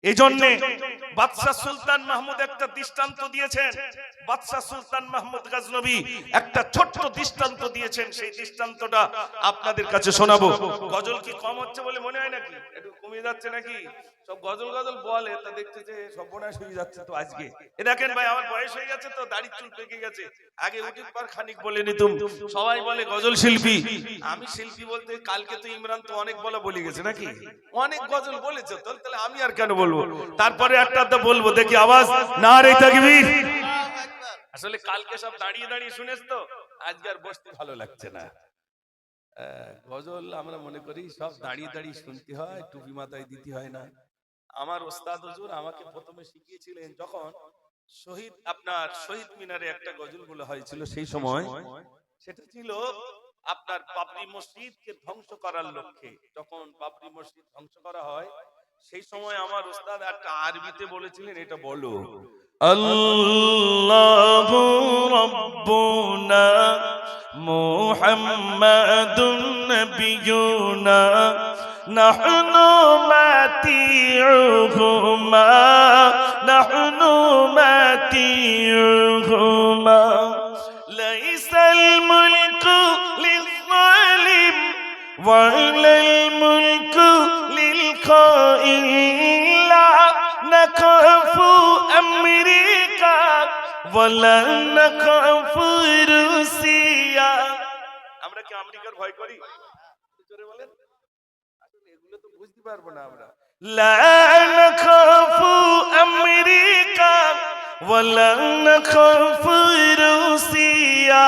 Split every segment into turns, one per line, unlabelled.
এজন্য বাদশা সুলতান মাহমুদ একটা দৃষ্টান্ত দিয়েছেন। বাদশা সুলতান মাহমুদ গজনবী একটা ছোট্ট দৃষ্টান্ত দিয়েছেন, সেই দৃষ্টান্তটা আপনাদের কাছে শোনাবো। গজল কি কম হচ্ছে বলে মনে হয় নাকি? একটু কমে যাচ্ছে নাকি? সব গজল গজল বলে, তা দেখতে যে সর্বনাশ হয়ে যাচ্ছে। তো আজকে এ দেখেন ভাই, আমার বয়স হয়ে গেছে তো, দাড়ি চুল পেকে গেছে। আগে উঠির পর খানিক বলে নিতুম, সবাই বলে গজল শিল্পী। আমি শিল্পী বলতে কালকে তো ইমরান তো অনেক বলে গেছে নাকি, অনেক গজল বলেছে, তাহলে আমি আর কেন বলবো? তারপরে একটা তো বলবো, দেখি আওয়াজ নারে তাকবীর। আসলে কালকে সব দাঁড়িয়ে দাঁড়িয়ে শুনেছ তো, আজকে আর বসতে ভালো লাগছে না। গজল আমরা মনে করি সব দাঁড়িয়ে দাঁড়িয়ে শুনতে হয়, টুপি মাথায় দিতে হয় না। আমার ওস্তাদ হুজুর আমাকে প্রথমে শিখিয়েছিলেন, যখন শহীদ মিনারে একটা গজল বলা হয়েছিল সেই সময়, সেটা ছিল আপনার বাবরি মসজিদকে ধ্বংস করার লক্ষ্যে। যখন বাবরি মসজিদ ধ্বংস করা হয় সেই সময় আমার ওস্তাদ একটা আরবিতে বলেছিলেন, এটা বলো, আল্লাহু রাব্বুনা মুহাম্মাদুন নাবিয়ুনা নাহনু মাতিউহুমা নাহনু মাতিউহুমা লাইসাল মুলকু লিযালিম ওয়ালাল মুলকু লিল খাইন লা নাখাফু আমেরিকা ওয়ালা নাখাফু রুসিয়া। আমরা কি আমেরিকার ভয় করি? জোরে বলেন। আসলে এগুলো তো বুঝতে পারবো না আমরা। লা নাখাফু আমেরিকা ওয়ালা নাখাফু রুসিয়া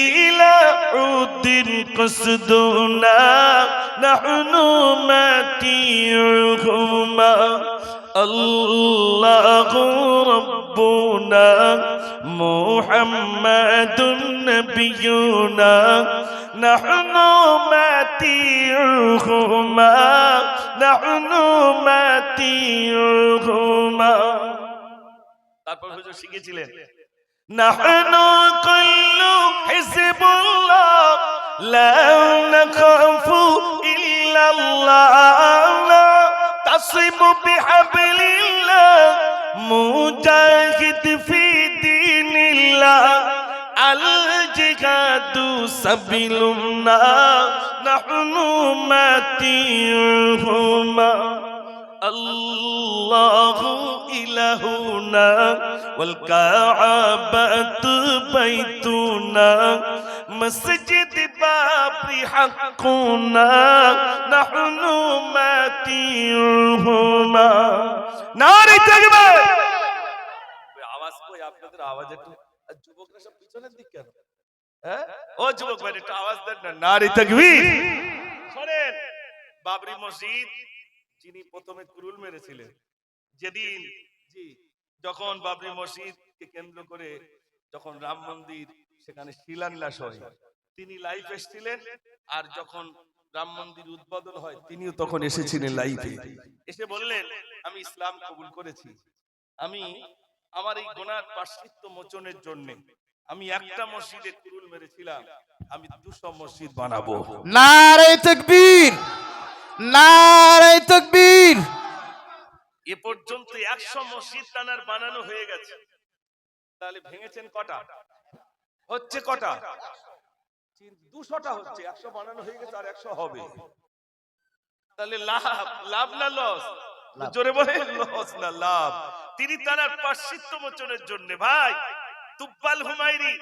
ইলা উদ্দিন কসদুনা নাহনু মাতিউহুমা আল্লাহু রাব্বুনা মুহাম্মাদুন নাবিয়ুনা নাহনু মাতিউহুমা নাহনু মাতিউহুমা। তারপর হুজুর শিখেছিলেন, নাহনু কুল্লু হিজবুল্লাহ লা নাখাফু ইল্লাল্লাহ তাসিবু বিহাবলিল্লাহ মুজাহিদ ফি দীনিল্লাহ আল জিহাদু সাবিলুনা নাহনু মাতিউহুমা আল্লাহু ইলাহুনা ওয়াল কাআবাতু বাইতুনা মসজিদ বাবরি হাক্কুনা নাহনু মাতিউহুমা। নারে তাকবীর। ওই আওয়াজ কই আপনাদের? আওয়াজ একটু, যুবকরা সব পিছনের দিক কেন? হ্যাঁ ও যুবক ভাই একটু আওয়াজ দেন না। নারে তাকবীর। শুনেন, বাবরি মসজিদ যিনি প্রথমে কুরুল মেরেছিলেন, যেদিন যখন বাবরি মসজিদকে কেন্দ্র করে যখন রাম মন্দির সেখানে শিলান্যাস হয়, তিনি লাইভ এসেছিলেন। আর যখন রাম মন্দির উদ্বোধন হয় তিনিও তখন এসেছিলেন লাইভে। এসে বললেন, আমি ইসলাম কবুল করেছি, আমি আমার এই গুনার প্রায়শ্চিত্ত মোচনের জন্য আমি একটা মসজিদে কুরুল মেরেছিলাম, আমি 200 মসজিদ বানাবো।
নারে তাকবীর, নারে তাকবীর।
এ পর্যন্ত 100 মসজিদ তানার বানানো হয়ে গেছে। তাহলে ভেঙেছেন কটা? হচ্ছে কটা? 200টা হচ্ছে, 100 বানানো হয়ে গেছে, আর 100 হবে। তাহলে লাভ না লস? জোরে বলে, লস না লাভ। তিনি তানার প্রায়শ্চিত্ত মোচনের জন্য, ভাই তুব্বাল হুমায়রি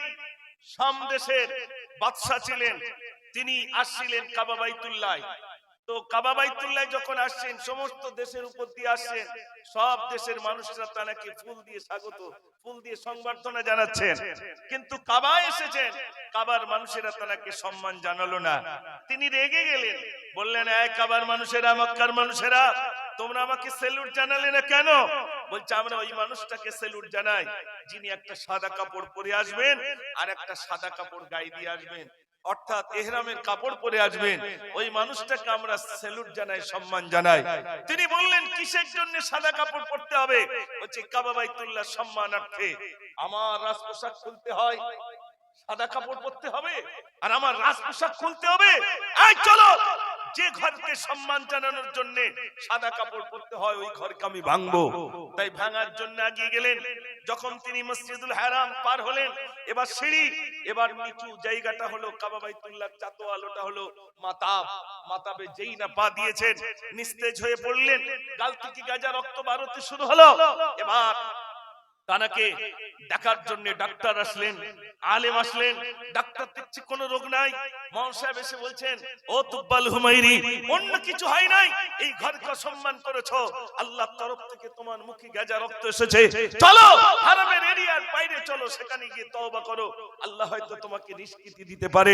শাম দেশের বাদশা ছিলেন, তিনি আসছিলেন কাবা বাইতুল্লাহ। তো কাবা বাইতুল্লাহ যখন আসছেন, সমস্ত দেশের উপর দিয়ে আসছেন, সব দেশের মানুষরা তাকে ফুল দিয়ে স্বাগত, ফুল দিয়ে সংবর্ধনা জানাচ্ছেন। কিন্তু কাবায় এসেছেন, কাবার মানুষেরা তাকে সম্মান জানালো না। তিনি রেগে গেলেন, বললেন, এই কাবার মানুষেরা, মক্কার মানুষেরা, তোমরা আমাকে সেলুট জানালে না কেন? বলছে, আমরা ওই মানুষটাকে সেলুট জানাই যিনি একটা সাদা কাপড় পরে আসবেন আর একটা সাদা কাপড় গায়ে দিয়ে আসবেন, অর্থাৎ ইহরামের কাপড় পরে আসবেন, ওই মানুষটাকে আমরা সেলুট জানাই, সম্মান জানাই। তিনি বললেন, কিসের জন্য সাদা কাপড় পরতে হবে? বলছে, কাবা বাইতুল্লাহ সম্মানার্থে আমার রাজ পোশাক খুলতে হয়, সাদা কাপড় পরতে হবে, আর আমার রাজ পোশাক খুলতে হবে। এই চলো যে ঘরকে সম্মান জানানোর জন্য সাদা কাপড় পরতে হয় ওই ঘরকে আমি ভাঙবো। তাই ভাঙার জন্য এগিয়ে গেলেন। যখন তিনি মসজিদুল হারাম পার হলেন, এবার সিঁড়ি, এবার নিচু জায়গাটা হলো কাবা বাইতুল্লাহ, চাতোয়ালোটা হলো মাতাব। মাতাবে যেই না পা দিয়েছেন নিস্তেজ হয়ে পড়লেন, গাল থেকে গাজা রক্ত বারোতে শুরু হলো। এবার তানাকে দেখার জন্য ডাক্তার আসলেন, আলেম আসলেন। ডাক্তার দেখছে কোনো রোগ নাই। মাওলানা সাহেব এসে বলছেন, ও তুব্বাল হুমাইরি, অন্য কিছু হয় নাই, এই ঘরকে সম্মান করেছো, আল্লাহর তরফ থেকে তোমার মুখে গাজা রক্ত এসেছে, চলো হারামের এরিয়ার বাইরে চলো, সেখানে গিয়ে তওবা করো, আল্লাহ হয়তো তোমাকে নিষ্কৃতি দিতে পারে।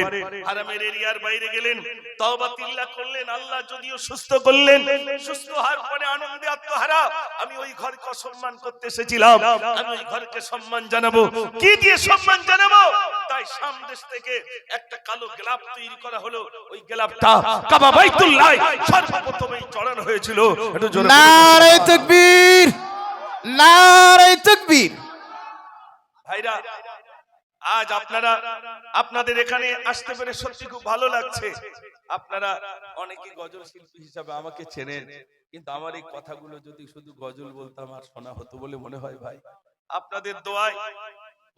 হারামের এরিয়ার বাইরে গেলেন, তওবা তিল্লাহ করলেন, আল্লাহ যদিও সুস্থ করলেন, সুস্থ হওয়ার পরে আনন্দে আত্মহারা, আমি ওই ঘরকে সম্মান করতে এসেছিলাম, আমি ওই ঘরকে সম্মান জানাবো। কি দিয়ে সম্মান জানাবো? তাই সামদেশ থেকে একটা কালো গ্লাভ তৈরি করা হলো। ওই গ্লাভটা কাবা বাইতুল্লাহ সর্বপ্রথমেই চড়ানো হয়েছিল। একটু জোরে
নারে তাকবীর, নারে তাকবীর।
ভাইরা, আজ আপনারা আপনাদের এখানে আসতে পেরে সত্যি খুব ভালো লাগছে। আপনারা অনেকে গজল শিল্পী হিসাবে আমাকে চেনেন, কিন্তু আমার এই কথাগুলো যদি শুধু গজল বলতাম আর শোনা হতো বলে মনে হয় ভাই। আপনাদের দোয়ায়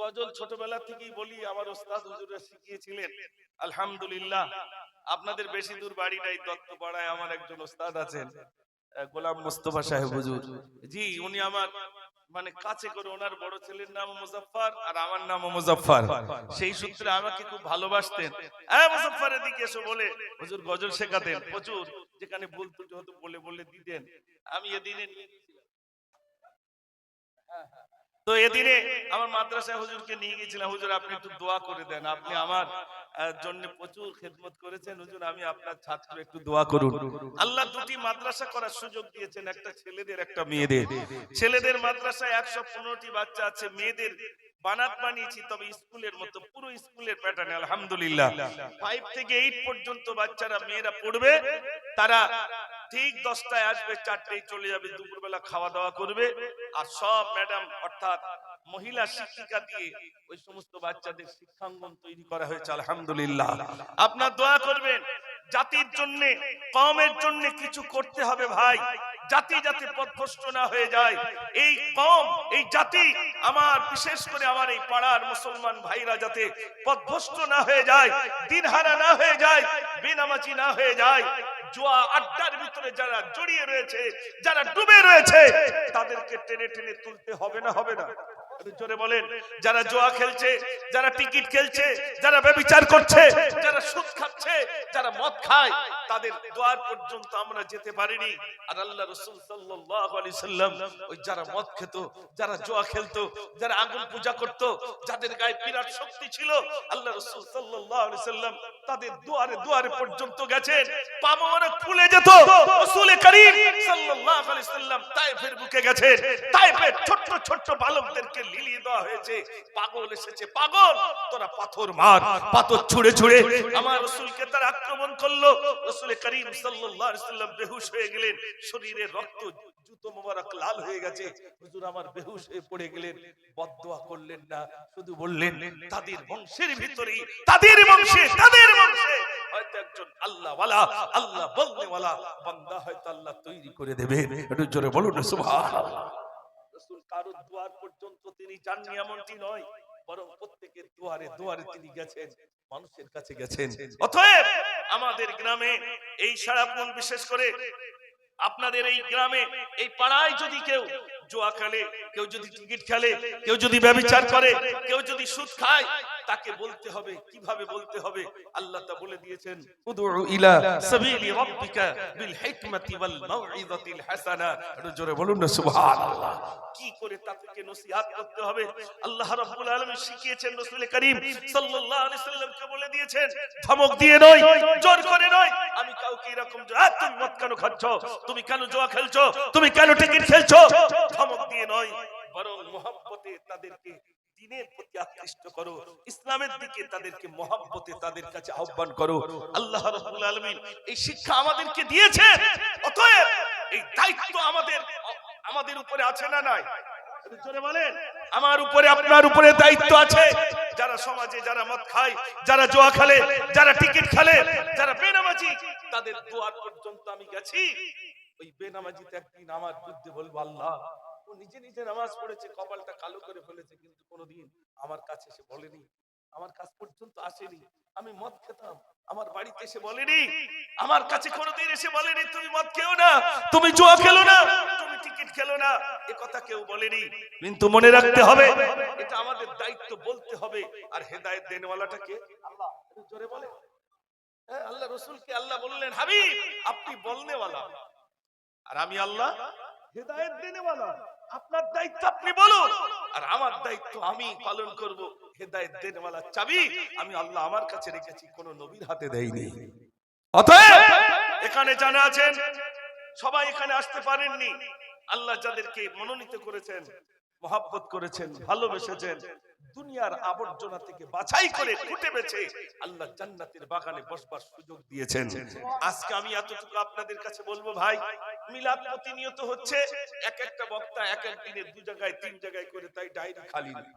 গজল ছোটবেলা থেকেই বলি, আমার ওস্তাদ হুজুররা শিখিয়েছিলেন। আলহামদুলিল্লাহ, আপনাদের বেশি দূর বাড়ি নাই, দত্তপাড়ায় আমার একজন ওস্তাদ আছেন, গোলাম মুস্তফা সাহেব হুজুর। জি, উনি আমার মানে কাছে করে, ওনার বড় ছেলের নাম মুজাফফর আর আমার নাম মুজাফফর, সেই সূত্রে আমাকে খুব ভালোবাসতেন। মুজাফফরের দিকে এসে বলে হুজুর গজল শেখাতেন প্রচুর, যেখানে বলতো হয়তো বলে বলে দিতেন। আমি এদিনে তো এদিনে আমার মাদ্রাসায় হুজুরকে নিয়ে গিয়েছিলাম, হুজুর আপনি একটু দোয়া করে দেন, আপনি আমার জন্য প্রচুর খেদমত করেছেন, হুজুর আমি আপনার ছাত্র, একটু দোয়া করুন। আল্লাহ দুটি মাদ্রাসা করার সুযোগ দিয়েছেন, একটা ছেলেদের একটা মেয়েদের। ছেলেদের মাদ্রাসায় 115টি বাচ্চা আছে, মেয়েদের বানাত বানিয়েছি, তবে স্কুলের মতো পুরো স্কুলের প্যাটার্নে। আলহামদুলিল্লাহ 5 থেকে 8 পর্যন্ত বাচ্চারা মেয়েরা পড়বে, তারা ঠিক 10টায় আসবে, 4টায় চলে যাবে, দুপুরবেলা খাওয়া দাওয়া করবে, আর সব ম্যাডাম অর্থাৎ মহিলা শিক্ষিকা দিয়ে ওই সমস্ত বাচ্চাদের শিক্ষাঙ্গন তৈরি করা হয়েছে। আলহামদুলিল্লাহ, আপনার দোয়া করবেন। জাতির জন্য, কওমের জন্য কিছু করতে হবে ভাই, জাতি যাতে পথভ্রষ্ট না হয়ে যায়। এই কওম, এই জাতি, আমার বিশেষ করে আমার এই পাড়ার মুসলমান ভাইরা যাতে পথভ্রষ্ট না হয়ে যায়, দিনহারা না হয়ে যায়, বেনামাজি না হয়ে যায়। জুয়া আড্ডার ভিতরে যারা জড়িয়ে রয়েছে, যারা ডুবে রয়েছে, তাদেরকে টেনে টেনে তুলতে হবে না, হবে না? জোরে বলেন। যারা জুয়া খেলছে, যারা টিকিট খেলছে, যারা ব্যভিচার করছে, যারা সুদ খাচ্ছে, যারা মদ খায়, তাদের দুয়ার পর্যন্ত আমরা যেতে পারিনি। আর আল্লাহ রাসূল সাল্লাল্লাহু আলাইহি সাল্লাম ওই যারা মদ খেত, যারা জুয়া খেলতো, যারা আগুন পূজা করত, যাদের গায়ে বিরাট শক্তি ছিল, আল্লাহ রাসূল সাল্লাল্লাহু আলাইহি সাল্লাম তাদের দুয়ারে দুয়ারে পর্যন্ত গেছেন, পা মোবারক ফুলে যেত। রাসূল করিম সাল্লাল্লাহু আলাইহি সাল্লাম তায়েফের বুকে গেছেন, তায়েফের ছোট ছোট বালকদেরকে লিলিয়ে দেওয়া হয়েছে। পাগল এসেছে, পাগল তোরা পাথর মার, পাথর ছুঁড়ে ছুঁড়ে আমার রাসূলকে তারা আক্রমণ করলো। রাসূল করিম সাল্লাল্লাহু আলাইহি সাল্লাম বেহুশ হয়ে গেলেন, শরীরের রক্ত, জুতো মোবারক লাল হয়ে গেছে। হুজুর আমার বেহুশ হয়ে পড়ে গেলেন, বদদোয়া করলেন না, শুধু বললেন তাদের বংশের ভিতরে, তাদের বংশে হয়তো একজন আল্লাহ ওয়ালা, আল্লাহ বলনে ওয়ালা বান্দা হয়তো আল্লাহ তৈরি করে দেবে। একটু জোরে বলুন সুবহানাল্লাহ। রাসূল কারো দুয়ার পর্যন্ত তিনি যাননি এমনটি নয়, বরং প্রত্যেকের দুয়ারে দুয়ারে তিনি গেছেন, মানুষের কাছে গেছেন। অতএব আমাদের গ্রামে এই সারাপুন, বিশেষ করে আপনাদের এই গ্রামে, এই পাড়ায় যদি কেউ জুয়া খেলে, কেউ যদি টিকিট খেলে, কেউ যদি ব্যভিচার করে, কেউ যদি সুদ খায়, তাকে বলতে হবে। কিভাবে বলতে হবে? আল্লাহ তা বলে দিয়েছেন, উদউ ইলা সাবিলি রাব্বিকা বিল হিকমাতি ওয়াল মাউইযাতিল হাসানা। একটু জোরে বলুন না সুবহানাল্লাহ। কি করে তাদেরকে নসিহত করতে হবে আল্লাহ রাব্বুল আলামিন শিখিয়েছেন। রাসূল করিম সাল্লাল্লাহু আলাইহি সাল্লামকে বলে দিয়েছেন, ধমক দিয়ে নয়, জোর করে নয়। আমি কাউকে এরকম তুমি মদ কেন খাচ্ছ, তুমি কেন জুয়া খেলছো, তুমি কেন টিকিট খেলছো, ধমক দিয়ে নয়, বরং মহব্বতে তাদেরকে দ্বীনের প্রতি আকৃষ্ট করো, ইসলামের দিকে তাদেরকে মহব্বতে তাদের কাছে আহ্বান করো। আল্লাহ রাব্বুল আলামিন এই শিক্ষা আমাদেরকে দিয়েছেন। অতএব এই দায়িত্ব আমাদের উপরে আছে না নাই? একটু জোরে বলেন। আমার উপরে আপনার উপরে দায়িত্ব আছে। যারা সমাজে যারা মদ খায়, যারা জুয়া খেলে, যারা টিকিট খেলে, যারা বেনামাজি, তাদের দুয়ার পর্যন্ত আমি গেছি। ওই বেনামাজিতে একদিন আমার বিরুদ্ধে বলবো, আল্লাহ ও নিজে নিজে নামাজ পড়েছে, কপালটা কালো করে ফেলেছে, কিন্তু কোনোদিন আমার কাছে এসে বলেনি, আমার কাছ পর্যন্ত আসেনি। আমি মদ খেতাম, আমার বাড়িতে এসে বলেনি, আমার কাছে কোনোদিন এসে বলেনি তুমি মদ খেও না, তুমি জুয়া খেলো না, তুমি টিকিট খেলো না, এ কথা কেউ বলেনি। কিন্তু মনে রাখতে হবে, এটা আমাদের দায়িত্ব, বলতে হবে। আর হেদায়েত দেনওয়ালাটা কে? আল্লাহ। একটু জোরে বলে। হ্যাঁ, আল্লাহ রাসূলকে আল্লাহ বললেন, হাবিব আপনি বলনেওয়ালা, আর আমি আল্লাহ হেদায়েত দেনেওয়ালা। আপনার দায়িত্ব আপনি বলুন, আর আমার দায়িত্ব আমি পালন করব। হেদায়েত দেনেওয়ালা চাবি আমি আল্লাহ আমার কাছে রেখেছি, কোন নবীর হাতে দেইনি। অতএব এখানে জানা আছেন, সবাই এখানে আসতে পারেননি। আল্লাহ যাদেরকে মনোনীত করেছেন, মহব্বত করেছেন, ভালোবেসেছেন, দুনিয়ার আবর্জনা থেকে বাছাই করে খুঁটে বেছে আল্লাহ জান্নাতের বাগানে বসবার সুযোগ দিয়েছেন। আজকে আমি এতটুকু আপনাদের কাছে বলবো, ভাই মিলাদ প্রতিনিয়ত হচ্ছে, এক একটা বক্তা এক এক দিনে 2 জায়গায় 3 জায়গায় করে, তাই ডায়েরি খালি নেই।